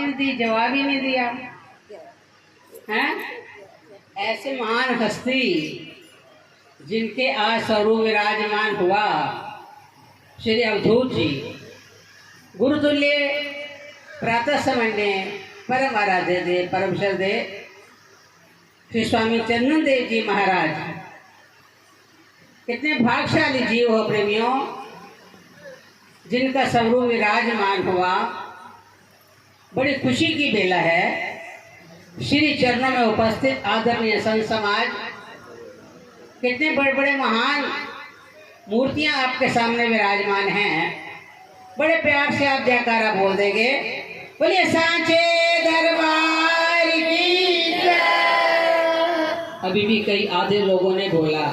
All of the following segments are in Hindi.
नहीं दी, जवाब ही नहीं दिया हैं। ऐसे महान हस्ती जिनके आज स्वरूप विराजमान हुआ श्री अवधूत जी, गुरुतुल्य प्रातः समय में परम आराध्य देव परम श्रद्धे श्री स्वामी चंदन देव जी महाराज, कितने भाग्यशाली जीव हो प्रेमियों, जिनका स्वरूप विराजमान हुआ। बड़ी खुशी की बेला है। श्री चरणों में उपस्थित आदरणीय संत समाज, कितने बड़े बड़े महान मूर्तियां आपके सामने विराजमान हैं। बड़े प्यार से आप जयकारा बोल देंगे, बोलिए सांचे दरबार की जय। अभी भी कई आधे लोगों ने बोला,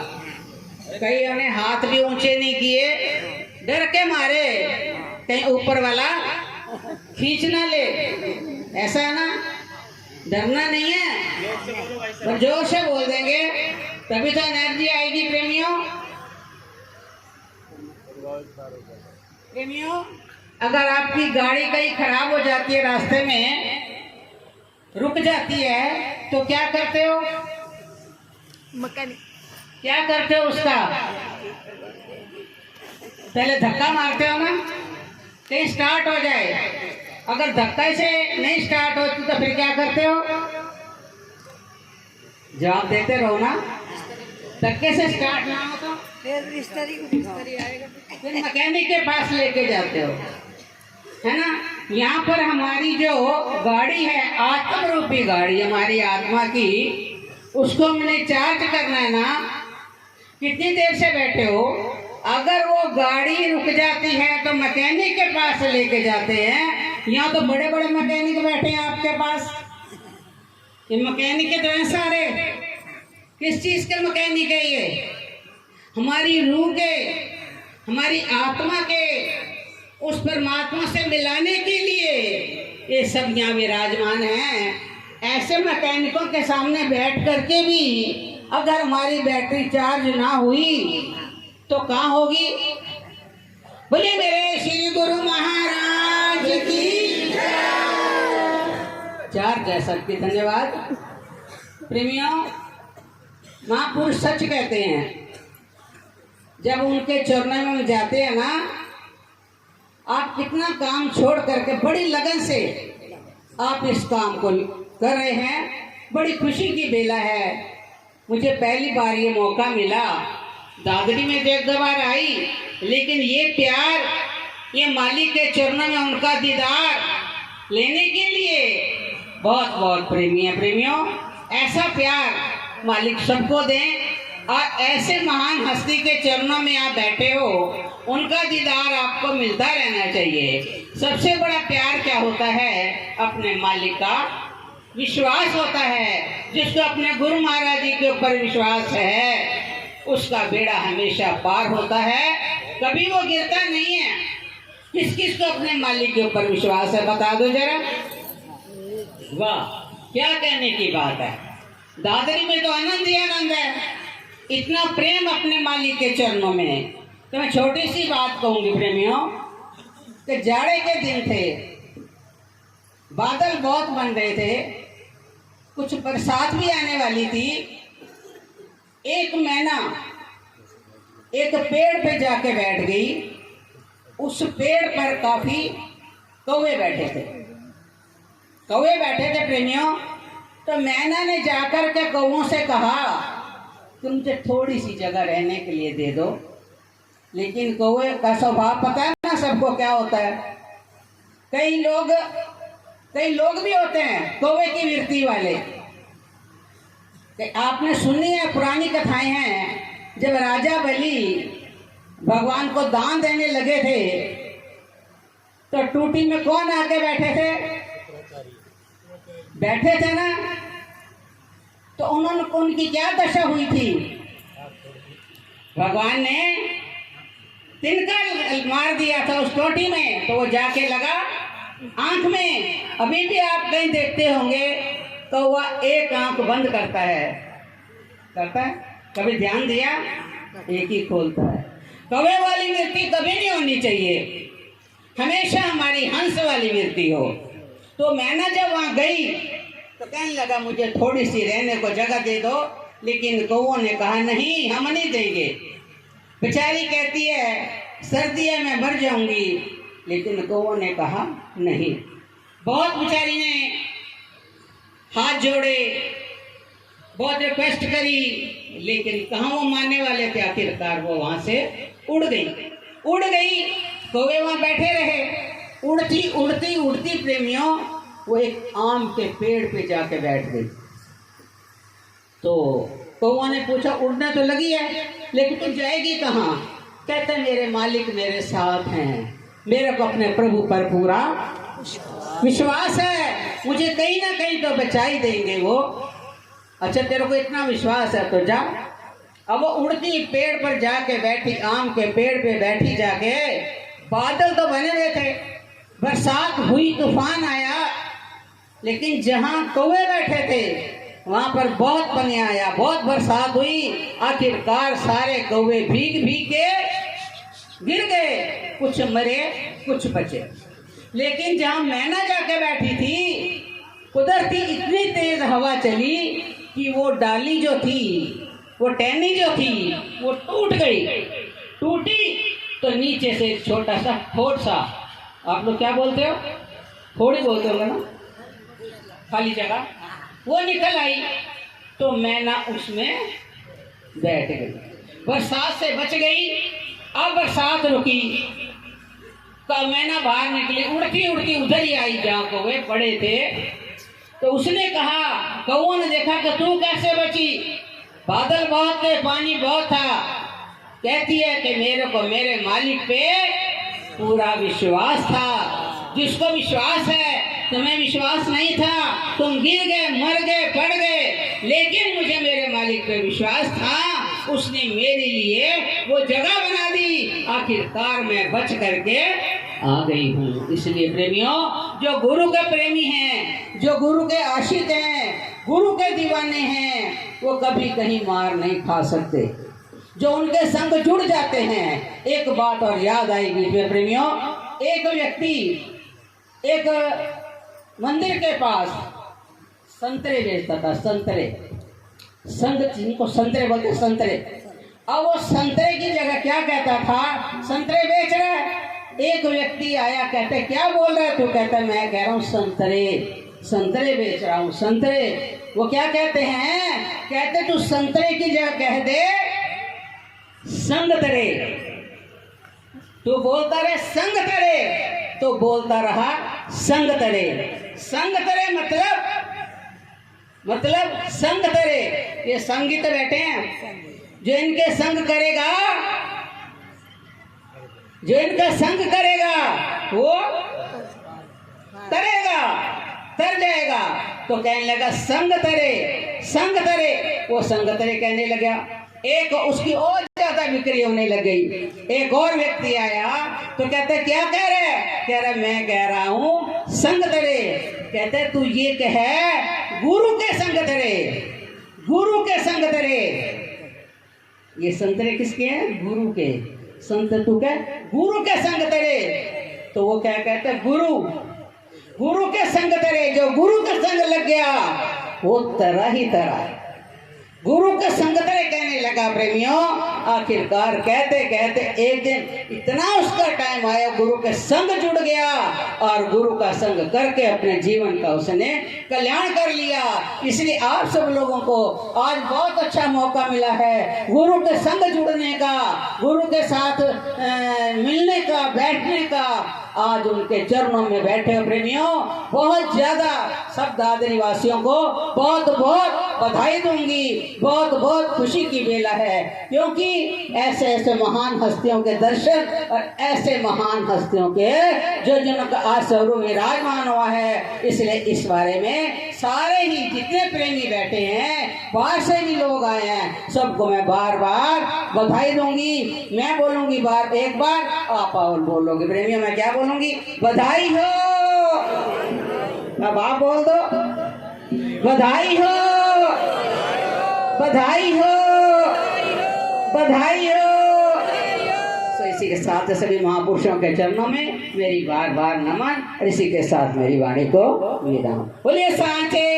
कईयों ने हाथ भी ऊंचे नहीं किए, डर के मारे कहीं ऊपर वाला खींच ना ले। ऐसा है ना, डरना नहीं है, पर जोर से बोल देंगे तभी तो एनर्जी आएगी। प्रेमियों, अगर आपकी गाड़ी कहीं खराब हो जाती है, रास्ते में रुक जाती है, तो क्या करते हो? मैकेनिक क्या करते हो उसका? पहले धक्का मारते हो ना, कहीं स्टार्ट हो जाए। अगर धक्का से नहीं स्टार्ट होती तो फिर क्या करते हो? जवाब देते रहो ना। धक्के से स्टार्ट ना हो तो फिर आएगा, फिर मैकेनिक के पास लेके जाते हो, है ना। यहाँ पर हमारी जो गाड़ी है, आत्म रूपी गाड़ी हमारी आत्मा की, उसको हमने चार्ज करना है ना। कितनी देर से बैठे हो? अगर वो गाड़ी रुक जाती है तो मैकेनिक के पास लेके जाते हैं। यहाँ तो बड़े बड़े मैकेनिक बैठे हैं आपके पास। ये मैकेनिक तो हैं सारे। किस चीज के मैकेनिक है ये? हमारी रूह के, हमारी आत्मा के उस परमात्मा से मिलाने के लिए ये सब यहाँ विराजमान हैं। ऐसे मैकेनिकों के सामने बैठ करके भी अगर हमारी बैटरी चार्ज ना हुई तो कहाँ होगी? बोलिए मेरे श्री गुरु महाराज की चार्ज है सबकी। धन्यवाद प्रेमियों। महापुरुष सच कहते हैं, जब उनके चरणों में जाते हैं ना, आप कितना काम छोड़ करके बड़ी लगन से आप इस काम को कर रहे हैं। बड़ी खुशी की बेला है। मुझे पहली बार ये मौका मिला, दादरी में एक दो बार आई, लेकिन ये प्यार, ये मालिक के चरणों में उनका दीदार लेने के लिए बहुत बहुत प्रेमी है। प्रेमियों, ऐसा प्यार मालिक सबको दें। और ऐसे महान हस्ती के चरणों में आप बैठे हो, उनका दीदार आपको मिलता रहना चाहिए। सबसे बड़ा प्यार क्या होता है? अपने मालिक का विश्वास होता है। जिसको अपने गुरु महाराज जी के ऊपर विश्वास है, उसका बेड़ा हमेशा पार होता है, कभी वो गिरता नहीं है। किस किस को अपने मालिक के ऊपर विश्वास है, बता दो जरा। वाह, क्या कहने की बात है। दादरी में तो आनंद ही आनंद है। इतना प्रेम अपने मालिक के चरणों में। तो मैं छोटी सी बात कहूंगी प्रेमियों, कि जाड़े के दिन थे, बादल बहुत बन रहे थे, कुछ बरसात भी आने वाली थी। एक मैना एक पेड़ पे जाके बैठ गई। उस पेड़ पर काफी कौवे बैठे थे। कौवे बैठे थे प्रेमियों। तो मैना ने जाकर के कौवों से कहा, तुमसे थोड़ी सी जगह रहने के लिए दे दो। लेकिन कौवे का स्वभाव पता है ना सबको क्या होता है। कई लोग भी होते हैं कौवे की वृत्ति वाले। आपने सुनी है, पुरानी कथाएं हैं, जब राजा बलि भगवान को दान देने लगे थे तो टूटी में कौन आके बैठे थे ना। तो उनकी क्या दशा हुई थी? भगवान ने तिनका मार दिया था उस टोटी में, तो वो जाके लगा आंख में। अभी भी आप कहीं देखते होंगे तो वह एक आंख बंद करता है, कभी ध्यान दिया? एक ही खोलता है। कौवे वाली वृत्ति कभी नहीं होनी चाहिए, हमेशा हमारी हंस वाली वृत्ति हो। तो मैना जब वहाँ गई तो कहने लगा मुझे थोड़ी सी रहने को जगह दे दो, लेकिन कौओं ने कहा नहीं, हम नहीं देंगे। बेचारी कहती है सर्दी है मैं मर जाऊंगी, लेकिन कौओं ने कहा नहीं। बहुत बेचारी ने हाथ जोड़े, बहुत रिक्वेस्ट करी, लेकिन कहाँ वो मानने वाले थे। आखिरकार वो वहां से उड़ गई। कौवे वहां बैठे रहे। उड़ती उड़ती उड़ती प्रेमियों वो एक आम के पेड़ पे जाके बैठ गई। तो कौवा ने पूछा उड़ने तो लगी है, लेकिन तुम जाएगी कहाँ? कहते मेरे मालिक मेरे साथ हैं, मेरे को अपने प्रभु पर पूरा विश्वास है, मुझे कहीं ना कहीं तो बचा ही देंगे वो। अच्छा तेरे को इतना विश्वास है तो जा। अब वो उड़ती पेड़ पर जाके बैठी, आम के पेड़ पे बैठी जाके। बादल तो बने हुए थे, बरसात हुई, तूफान आया, लेकिन जहां कौवे बैठे थे वहां पर बहुत पानी आया, बहुत बरसात हुई। आखिरकार सारे कौवे भीग भीग के गिर गए, कुछ मरे कुछ बचे। लेकिन जहां मैना जाके बैठी थी, कुदरती इतनी तेज हवा चली कि वो डाली जो थी, वो टहनी जो थी, वो टूट गई। टूटी तो नीचे से एक छोटा सा फोड़ सा, आप लोग क्या बोलते हो, फोड़ी बोलते हो ना, खाली जगह, वो निकल आई। तो मैना उसमें बैठ गई, बरसात से बच गई। अब बरसात रुकी तो मैना बाहर निकली, उड़ती उड़ती उधर ही आई जहाँ कौवे पड़े थे। तो उसने कहा, कौओं ने देखा कि तू कैसे बची? बादल बहुत थे, पानी बहुत था। कहती है कि मेरे को मेरे मालिक पे पूरा विश्वास था। जिसको विश्वास है, तुम्हें विश्वास नहीं था, तुम गिर गए, मर गए, पड़ गए, लेकिन मुझे मेरे मालिक पे विश्वास था, उसने मेरे लिए वो जगह बना दी। आखिरकार मैं बच करके आ गई हूँ। इसलिए प्रेमियों, जो गुरु के प्रेमी हैं, जो गुरु के आशिक हैं, गुरु के दीवाने हैं, वो कभी कहीं मार नहीं खा सकते। जो उनके संग जुड़ जाते हैं। एक बात और याद आएगी प्रेमियों, एक व्यक्ति एक मंदिर के पास संतरे बेचता था, संतरे, जिनको संतरे बोलते, संतरे। अब वो संतरे की जगह क्या कहता था, संतरे बेच रहा है। एक व्यक्ति आया, कहते क्या बोल रहा है तू? कहता मैं कह रहा हूँ संतरे बेच रहा हूँ, संतरे। वो क्या कहते हैं, कहते तू संतरे की जगह कह दे संगतरे। तू बोलता रहे संगतरे, तो बोलता रहा संगतरे। संगतरे मतलब संगतरे। ये संगीत बैठे हैं, जो इनके संग करेगा, जो इनका संग करेगा वो तरेगा, तर जाएगा। तो कहने लगा संग तरे, वो संग तरे कहने लगा। एक उसकी और ज्यादा बिक्री होने लग गई। एक और व्यक्ति आया तो कहते क्या कह रहे? कह रहे मैं कह रहा हूँ संग तरे। कहते तू ये कह गुरु के संग तरे, गुरु के संग तरे। ये संतरे किसके हैं? गुरु के। संत तू क्या? गुरु के संग तरे। तो वो क्या कहते? गुरु के संग तरे। जो गुरु के संग लग गया वो तरा ही तरा, गुरु के संग तरे कहने लगा प्रेमियों। आखिरकार कहते कहते एक दिन इतना उसका टाइम आया, गुरु के संग जुड़ गया और गुरु का संग करके अपने जीवन का उसने कल्याण कर लिया। इसलिए आप सब लोगों को आज बहुत अच्छा मौका मिला है गुरु के संग जुड़ने का, गुरु के साथ मिलने का, बैठने का। आज उनके चरणों में बैठे हो प्रेमियों, बहुत ज्यादा सब दादरी वासियों को बहुत बहुत बधाई दूंगी। बहुत बहुत खुशी की बेला है, क्योंकि ऐसे ऐसे महान हस्तियों के दर्शन और ऐसे महान हस्तियों के जो जिनका आज स्वरूप विराजमान हुआ है। इसलिए इस बारे में सारे ही जितने प्रेमी बैठे हैं, बाहर से भी लोग आए हैं, सबको मैं बार बार बधाई दूंगी। मैं बोलूंगी एक बार, आप और बोलोगे प्रेमियों। मैं क्या बोलूंगी? बधाई हो। अब आप बोल दो, बधाई हो, बधाई हो, बधाई हो। इसी के साथ सभी महापुरुषों के चरणों में मेरी बार बार नमन और इसी के साथ मेरी वाणी को विराम। बोलिए सांचे